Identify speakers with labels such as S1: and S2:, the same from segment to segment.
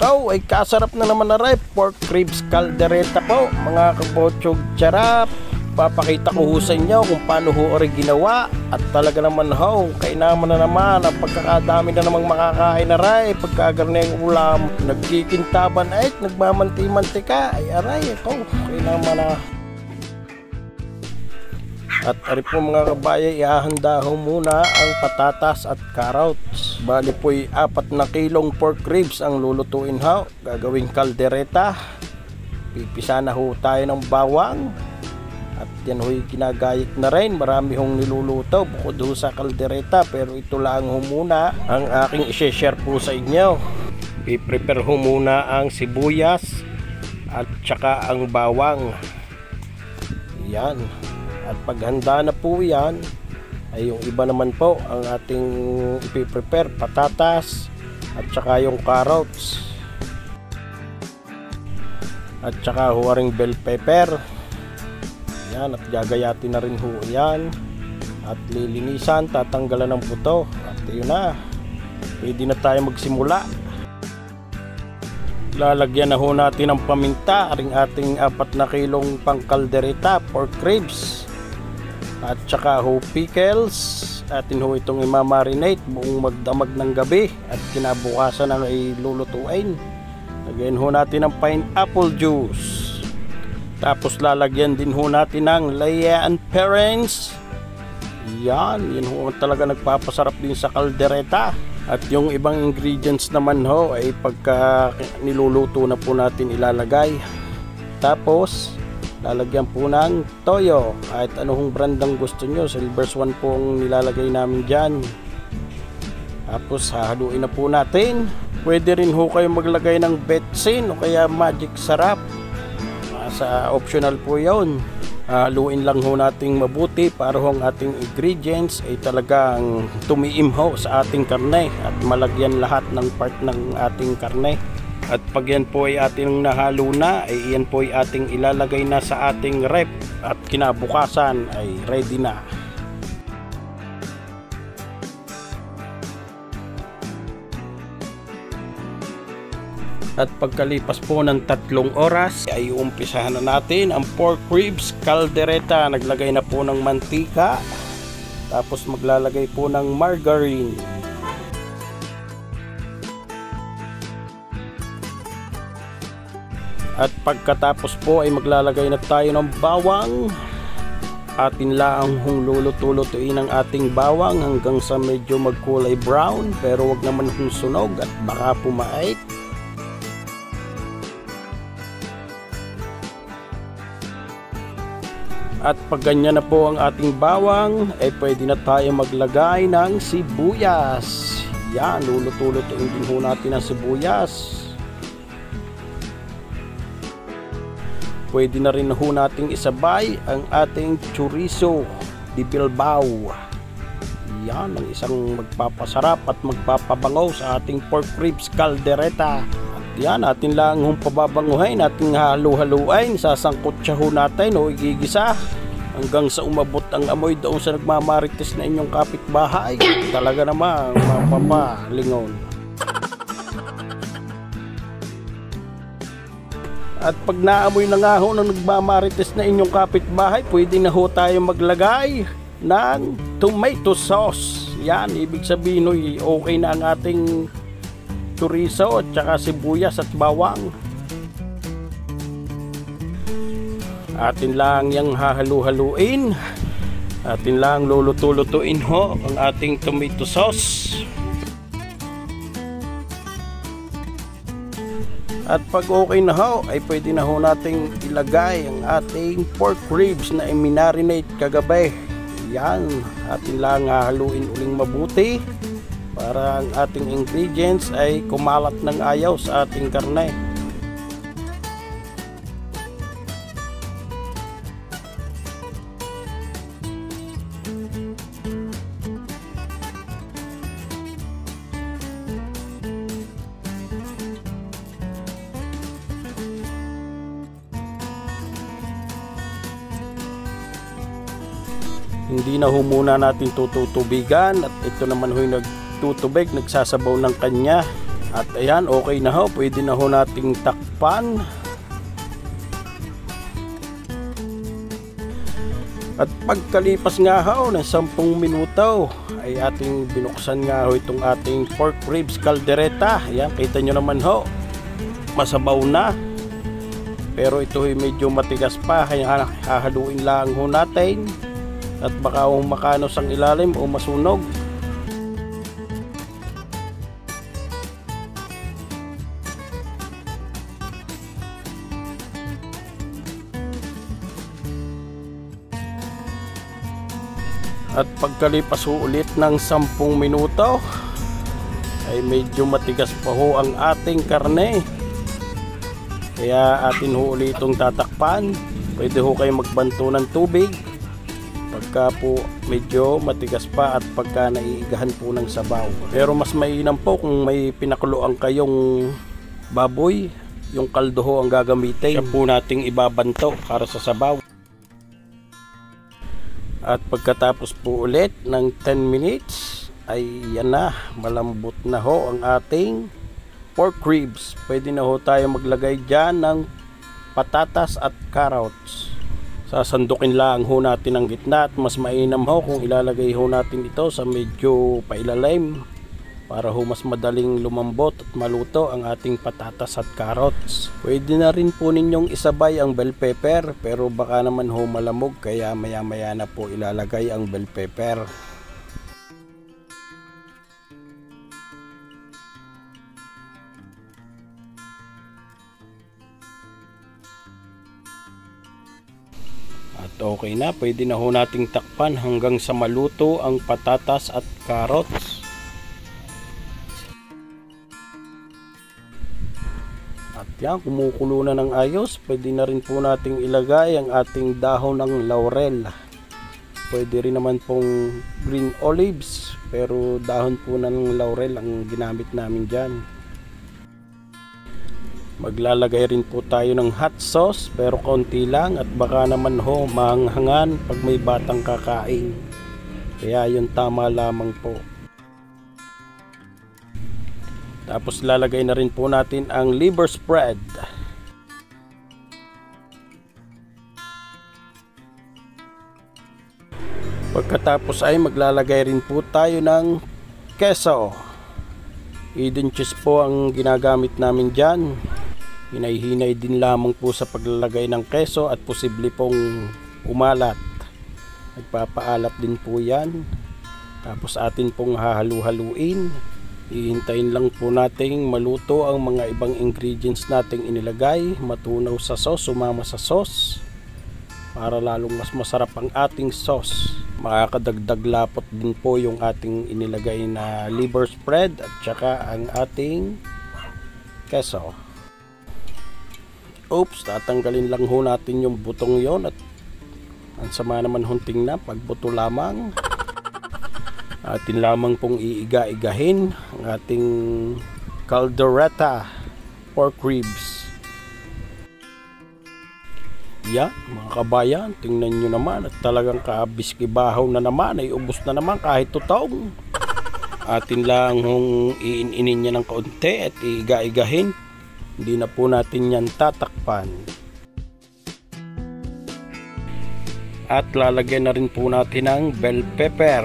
S1: Nakaw ay kasarap na naman na rin. Pork ribs caldereta po mga kabotsog charap. Papakita ko ho sa inyo kung paano ho rin ginawa. At talaga naman ho, kainaman na naman ang pagkakadami na namang makakain na rin. Pagkagarni ang ulam, nagkikintaban ay nagmamanti-mantika. Ay aray, ito, kainaman na. At ari po mga kabayan, ihahanda ho muna ang patatas at carrots. Bali po'y 4 na kilong pork ribs ang lulutuin ho. Gagawing kaldereta. Pipisa na ho tayo ng bawang. At yan ho'y ginagayat na rin. Marami hong niluluto bukod ho sa kaldereta. Pero ito lang ho muna ang aking isi-share po sa inyo. I-prepare ho muna ang sibuyas at saka ang bawang. Yan. At paghanda na po yan, ay yung iba naman po ang ating ipiprepare, patatas at saka yung carrots. At saka huwaring bell pepper. Yan, at gagayatin na rin ho yan. At lilinisan, tatanggalan ng buto. At yun na, pwede na tayo magsimula. Lalagyan na ho natin ng paminta, aring ating 4 na kilong pangkaldereta, pork ribs. At saka ho pickles. Atin ho itong imamarinate buong magdamag ng gabi. At kinabukasan na ilulutuin. Lagyan ho natin ng pineapple juice. Tapos lalagyan din ho natin ng Lea & Perrins. Yan ho talaga nagpapasarap din sa kaldereta. At yung ibang ingredients naman ho ay pagka niluluto na po natin ilalagay. Tapos lalagyan po ng toyo, kahit anong brandang gusto nyo. Silver Swan po ang nilalagay namin dyan. Tapos hahaluin na po natin. Pwede rin ho kayo maglagay ng betsin o kaya magic sarap. Sa optional po yun. Haluin lang ho nating mabuti para ho ang ating ingredients ay talagang tumiim ho sa ating karne at malagyan lahat ng part ng ating karne. At pag yan po ay ating nahalo na, ay yan po ay ating ilalagay na sa ating rep at kinabukasan ay ready na. At pagkalipas po ng 3 oras ay umpisahan na natin ang pork ribs caldereta. Naglagay na po ng mantika, tapos maglalagay po ng margarine. At pagkatapos po ay maglalagay na tayo ng bawang. Atin lang hong lulutuin ang ating bawang hanggang sa medyo magkulay brown, pero wag naman hong sunog at baka pumait. At pag ganyan na po ang ating bawang, ay pwede na tayo maglagay ng sibuyas. Yan, lulutuin din ho natin ang sibuyas. Pwede na rin ho nating isabay ang ating chorizo de Bilbao. Yan, ang isang magpapasarap at magpapabango sa ating pork ribs caldereta. At yan, atin lang hong pababanguhin, ating halu-haluin, sasangkot siya ho natin o igigisa hanggang sa umabot ang amoy doon sa nagmamarites na inyong kapitbahay. Talaga naman mapapalingon. At pag naamoy na nga ho ng nagmamarites na inyong kapitbahay, pwede na ho tayo maglagay ng tomato sauce. Yan, ibig sabihin ho, okay na ang ating chorizo at saka sibuyas at bawang. Atin lang yung hahalu-haluin. Atin lang lulutuin ho ang ating tomato sauce. At pag okay na ho, ay pwede na ho nating ilagay ang ating pork ribs na i-marinate kagabi. Yan, atin lang hahaluin uling mabuti para ang ating ingredients ay kumalat ng ayaw sa ating karne. Hindi na ho muna natin tututubigan at ito naman ho'y nagtutubig, nagsasabaw ng kanya. At ayan, okay na ho, pwede na ho nating takpan. At pagkalipas nga ho ng 10 minuto ay ating binuksan nga ho itong ating pork ribs caldereta. Ayan, kita nyo naman ho, masabaw na. Pero ito ay medyo matigas pa, kaya hahaluin lang ho natin. At baka makanos ang ilalim o masunog. At pagkalipas ho ulit ng 10 minuto ay medyo matigas pa ho ang ating karne, kaya atin ho ulit itong tatakpan. Pwede ho kayo magbanto ng tubig pagka po medyo matigas pa at pagka naiigahan po ng sabaw. Pero mas mainam po kung may pinakuluan kayong baboy, yung kaldo ho ang gagamitin. Siya po nating ibabanto para sa sabaw. At pagkatapos po ulit ng 10 minutes ay yan na, malambot na ho ang ating pork ribs. Pwede na ho tayo maglagay dyan ng patatas at carrots. Sasandukin lang ho natin ang gitna at mas mainam ho kung ilalagay ho natin ito sa medyo pailalim para ho mas madaling lumambot at maluto ang ating patatas at carrots. Pwede na rin po ninyong isabay ang bell pepper, pero baka naman ho malamog, kaya maya maya na po ilalagay ang bell pepper. At okay na, pwede na ho nating takpan hanggang sa maluto ang patatas at carrots. At yan, kumukulo na ng ayos. Pwede na rin po nating ilagay ang ating dahon ng laurel. Pwede rin naman pong green olives, pero dahon po ng laurel ang ginamit namin dyan. Maglalagay rin po tayo ng hot sauce, pero konti lang, at baka naman ho mahanghangan pag may batang kakain. Kaya yun, tama lamang po. Tapos lalagay na rin po natin ang liver spread. Pagkatapos ay maglalagay rin po tayo ng keso. Hidden cheese po ang ginagamit namin dyan. Hinay-hinay din lamang po sa paglalagay ng keso at posible pong umalat. Nagpapaalat din po yan. Tapos atin pong hahalu-haluin. Ihintayin lang po nating maluto ang mga ibang ingredients nating inilagay, matunaw sa sauce, sumama sa sauce para lalong mas masarap ang ating sauce. Makakadagdag lapot din po yung ating inilagay na liver spread at saka ang ating keso. Oops, tatanggalin lang ho natin yung butong yon, at ang sama naman hunting na pag buto lamang. Atin lamang pong iiga-igahin ang ating caldereta pork ribs. Yan, mga kabayan, tingnan nyo naman at talagang kabiskibahaw na naman, ay ubos na naman kahit tutong. Atin lang hong iin-inin niya ng kaunti at iiga-igahin. Hindi na po natin yan tatakpan. At lalagyan na rin po natin ng bell pepper.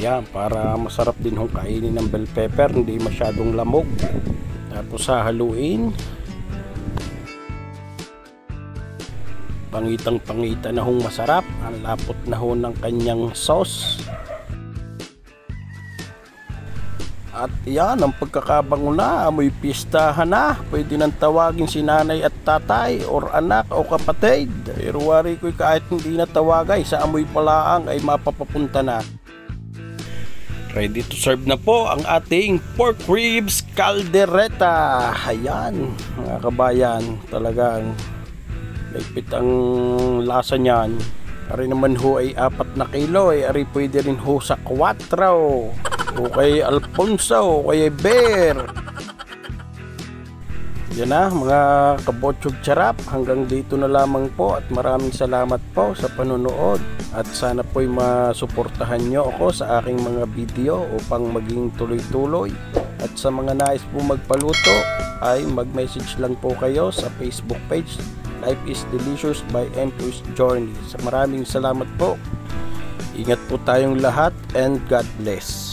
S1: Yan, para masarap din hong kainin ng bell pepper, hindi masyadong lamog. Tapos hahaluin. Pangitang-pangita na hong masarap. Ang lapot na ho ng kanyang sauce. At yan, ang pagkakabango na, amoy pistahan na. Pwede nang tawagin si nanay at tatay or anak o kapatid. Pero wari ko'y kahit hindi na tawagay, sa amoy palaang ay mapapapunta na. Ready to serve na po ang ating pork ribs caldereta. Ayan, mga kabayan, talagang Naipit ang lasa niyan. Ari naman ho ay 4 na kilo. Ari pwede rin ho sa 4. O kay Alfonso, o kay Bear. Yan na mga kabotsog charap. Hanggang dito na lamang po. At maraming salamat po sa panonood. At sana po'y masuportahan nyo ako sa aking mga video upang maging tuloy-tuloy At sa mga nais po magpaluto ay mag-message lang po kayo sa Facebook page Life is Delicious by Empress Journey. Maraming salamat po. Ingat po tayong lahat and God bless.